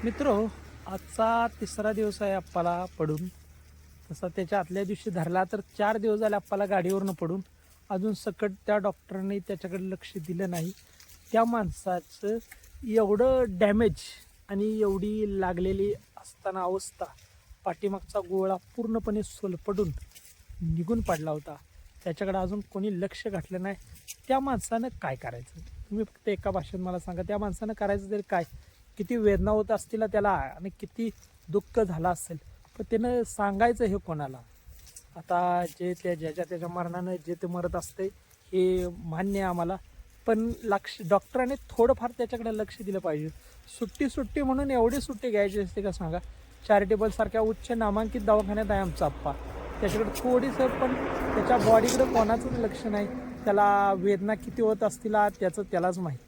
मित्रो, आजचा तिसरा दिवस आहे आप्पाला पडून. तसा त्याच्या आदल्या दिवशी धरला तर 4 दिवस झाले आप्पाला गाडीवरनं पडून. अजून सकट त्या डॉक्टरने त्याच्याकडे लक्ष दिलं नाही. त्या माणसाचं एवढं डॅमेज आणि एवढी लागलेली असताना अवस्था, पाठीमागचा गोळा पूर्णपणे सोलपडून निघून पडला होता. त्याच्याकडे अजून कोणी लक्ष घातलं नाही. त्या माणसानं काय करायचं? तुम्ही फक्त एका भाषेत मला सांगा, त्या माणसानं करायचं तरी काय? किती वेदना होत असतील त्याला आणि किती दुःख झालं असेल, पण त्यानं सांगायचं हे कोणाला? आता जे ज्याच्या त्याच्या मरणानं जे ते मरत असते हे मान्य आहे आम्हाला, पण डॉक्टरांनी थोडंफार त्याच्याकडे लक्ष दिलं पाहिजे. सुट्टी म्हणून एवढी सुट्टी घ्यायची असते का सांगा? चॅरिटेबल सारख्या उच्च नामांकित दवाखान्यात आहे आमचा आप्पा. त्याच्याकडे थोडीसं पण त्याच्या बॉडीकडे कोणाचंच लक्ष नाही. त्याला वेदना किती होत असतील त्याचं त्यालाच माहीत.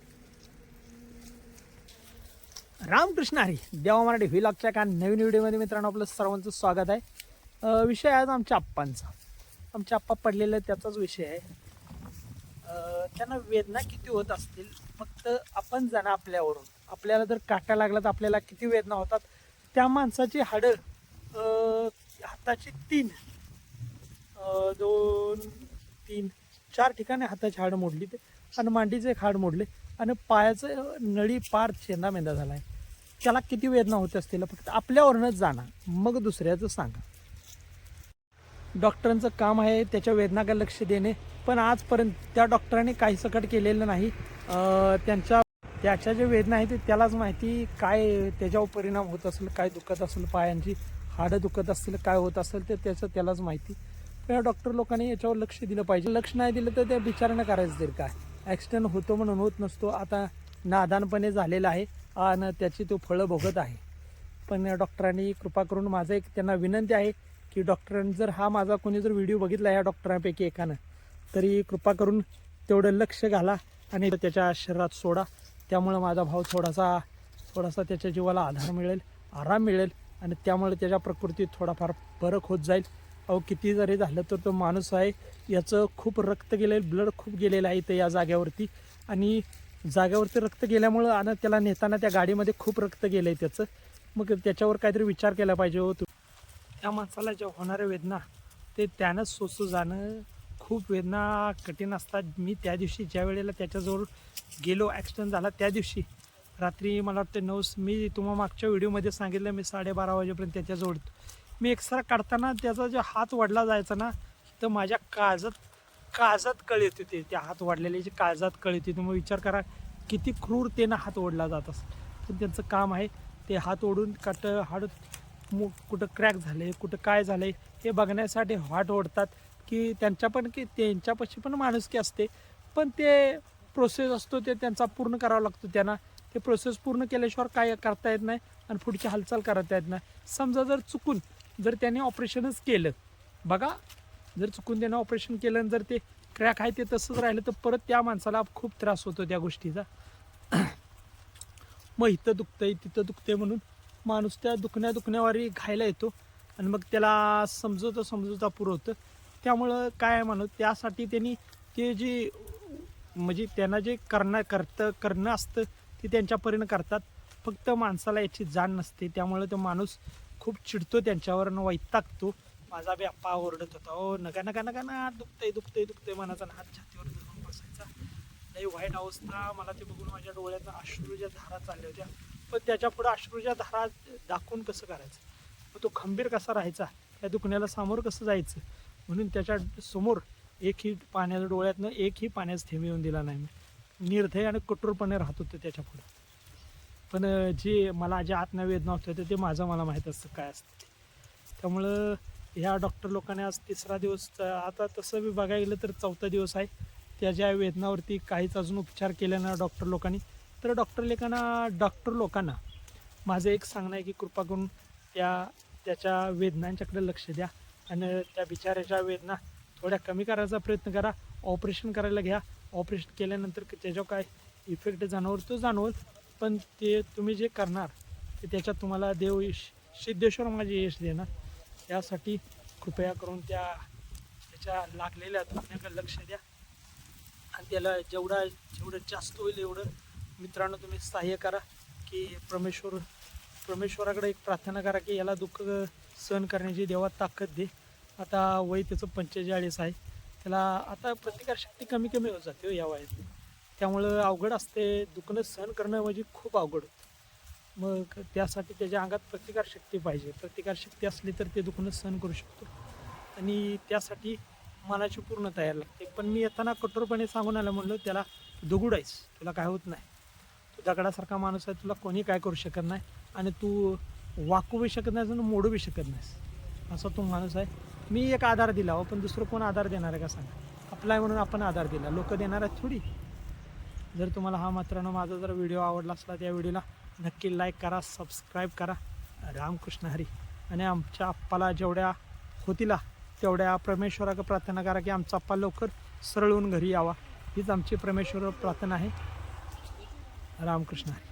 रामकृष्ण हरी. देवा मराठी व्हिलॉगच्या का नवीन व्हिडिओमध्ये मित्रांनो आपलं सर्वांचं स्वागत आहे. विषय आज आमच्या आप्पांचा. आमचे आप्पा पडलेलं त्याचाच विषय आहे. त्यांना वेदना किती होत असतील फक्त आपण जाणं आपल्यावरून. आपल्याला जर काटा लागला तर आपल्याला किती वेदना होतात. त्या माणसाची हाडं हाताची 4 ठिकाणी हाताची हाडं मोडली ते, आणि मांडीचं एक हाड मोडले, आणि पायाचं नळी पार चेंदामेंदा झाला आहे. त्याला किती वेदना होत असतील फक्त आपल्यावरूनच जाणार, मग दुसऱ्याचं सांगा. डॉक्टरांचं काम आहे त्याच्या वेदनाकडे लक्ष देणे, पण आजपर्यंत त्या डॉक्टरांनी काही सकट केलेलं नाही. त्याच्या जे वेदना आहे ते त्यालाच माहिती. काय त्याच्यावर परिणाम होत असेल, काय दुखत असेल, पायांची हाडं दुखत असतील, काय होत असेल ते त्यालाच माहिती. पण डॉक्टर लोकांनी याच्यावर लक्ष दिलं पाहिजे. लक्ष नाही दिलं तर त्या बिचारानं करायचं तरी काय? ॲक्सिडेंट होतो म्हणून होत नसतो. आता नादानपणे झालेला आहे आणि त्याची तो फळं भोगत आहे. पण डॉक्टरांनी कृपा करून माझं एक त्यांना विनंती आहे की डॉक्टरांनी जर हा माझा कोणी जर व्हिडिओ बघितला या डॉक्टरांपैकी एकानं, तरी कृपा करून तेवढं लक्ष घाला आणि त्याच्या शरीरात सोडा. त्यामुळं माझा भाऊ थोडासा त्याच्या जीवाला आधार मिळेल, आराम मिळेल, आणि त्यामुळे त्याच्या प्रकृतीत थोडाफार फरक होत जाईल. अहो किती जरी झालं तर तो माणूस आहे, याचं खूप रक्त गेलेलं, ब्लड खूप गेलेलं आहे इथं या जाग्यावरती. आणि जाग्यावरती रक्त गेल्यामुळं आणि त्याला नेताना त्या गाडीमध्ये खूप रक्त गेलं आहे त्याचं. मग त्याच्यावर काहीतरी विचार केला पाहिजे हो. त्या माणसाला ज्या होणाऱ्या वेदना ते त्यानंच सोसू जाणं. खूप वेदना कठीण असतात. मी त्या दिवशी ज्या वेळेला त्याच्याजवळ गेलो, ॲक्सिडेंट झाला त्या दिवशी रात्री मला वाटतं मी तुम्हाला मागच्या व्हिडिओमध्ये सांगितलं, मी 12:30 वाजेपर्यंत त्याच्याजवळ. मी एक्सरा काढताना त्याचा जो हात वडला जायचा ना, तर माझ्या काळजात कळ येत होते. त्या हात वाढलेले जे काळजात कळ येते. मग विचार करा किती क्रूरतेनं हात ओढला जात असेल. पण त्यांचं काम आहे ते हात ओढून हाड कुठं क्रॅक झाले, कुठं काय झालं हे बघण्यासाठी हात ओढतात. त्यांच्यापाशी पण माणुसकी असते, पण ते प्रोसेस असतो ते त्यांचा पूर्ण करावा लागतो. त्यांना ते प्रोसेस पूर्ण केल्याशिवाय काय करता येत नाही आणि पुढची हालचाल करता येत नाही. समजा जर त्याने ऑपरेशनच केलं, बघा, जर चुकून त्यानं ऑपरेशन केलं आणि जर ते क्रॅक आहे ते तसंच राहिलं तर परत त्या माणसाला खूप त्रास होतो त्या गोष्टीचा. मग इथं दुखतंय तिथं दुखतंय म्हणून माणूस त्या दुखण्यावारी घायला येतो, आणि मग त्याला समजवता पुरवतं. त्यामुळं काय म्हणू, त्यासाठी त्यांनी ते जे म्हणजे त्यांना जे करणं असतं ते त्यांच्या परीनं करतात. फक्त माणसाला याची जाण नसते. त्यामुळे तो माणूस खूप चिडतो त्यांच्यावर, वैतागतो. माझा बी आप्पा ओरडत होता, ओ नका ना, दुखतंय म्हणायचा, हात छातीवर धरून बसायचा. लई वाईट अवस्था. मला ते बघून माझ्या डोळ्यात अश्रूच्या धारा चालल्या होत्या. पण त्याच्या पुढे अश्रूच्या धारा दाखवून कसं करायचं? मग तो खंबीर कसा राहायचा? त्या दुखण्याला सामोरं कसं जायचं? म्हणून त्याच्या समोर डोळ्यातनं एकही पाण्याचा थेंब येऊन दिला नाही. मी निर्धय आणि कठोरपणे राहत होतो त्याच्या पुढं. पण जे मला ज्या आत्म्या वेदना होत्या ते मला माहीत असतं काय असतं ते. त्यामुळं ह्या डॉक्टर लोकांनी आज तिसरा दिवस, आता तसं बी बघायला गेलं तर 4था दिवस आहे. त्याच्या वेदनावरती काहीच अजून उपचार केले ना डॉक्टर लोकांनी. तर डॉक्टर लोकांना माझं एक सांगणं आहे की कृपा करून त्याच्या वेदनांच्याकडे लक्ष द्या, आणि त्या बिचाऱ्याच्या वेदना थोड्या कमी करायचा प्रयत्न करा. ऑपरेशन करायला घ्या. ऑपरेशन केल्यानंतर त्याच्यावर काय इफेक्ट जाणवल, पण ते तुम्ही जे करणार ते त्याच्यात तुम्हाला देव सिद्धेश्वर माझे यश देणार. यासाठी कृपया करून त्याच्या लागलेल्या दुखण्याकडे लक्ष द्या, आणि त्याला जेवढं जास्त होईल एवढं मित्रांनो तुम्ही सहाय्य करा की परमेश्वर परमेश्वराकडे एक प्रार्थना करा की याला दुःख सहन करण्याची देवा ताकद दे. आता वय त्याचं 45 आहे. त्याला आता प्रतिकारशक्ती कमी कमी होत जाते हो या वयात. त्यामुळं अवघड असते. दुखणं सहन करणं म्हणजे खूप अवघड होतं. मग त्यासाठी त्याच्या अंगात प्रतिकारशक्ती पाहिजे. प्रतिकारशक्ती असली तर ते दुखणं सहन करू शकतो. आणि त्यासाठी मनाची पूर्ण तयारी लागते. पण मी येताना कठोरपणे सांगून आलं, म्हणलं त्याला दगड आहेस, तुला काय होत नाही. तू दगडासारखा माणूस आहे, तुला कोणी काय करू शकत नाही. आणि तू वाकू बी शकत नाहीस आणि मोडू बी शकत नाहीस, असा तो माणूस आहे. मी एक आधार दिला हो, पण दुसरं कोण आधार देणार आहे का सांगा. आपला आहे म्हणून आपण आधार दिला, लोक देणार आहेत थोडी. जर तुम्हाला हा मित्रांनो माझा जर व्हिडिओ आवडला असला, त्या व्हिडिओला नक्की लाईक करा, सबस्क्राईब करा. रामकृष्ण हरी. आणि आमच्या आप्पाला जेवढ्या होतीला तेवढ्या परमेश्वराकडे प्रार्थना करा की आमचा आप्पा लवकर सरळ होऊन घरी यावा. हीच आमची परमेश्वर प्रार्थना आहे. रामकृष्ण हरी.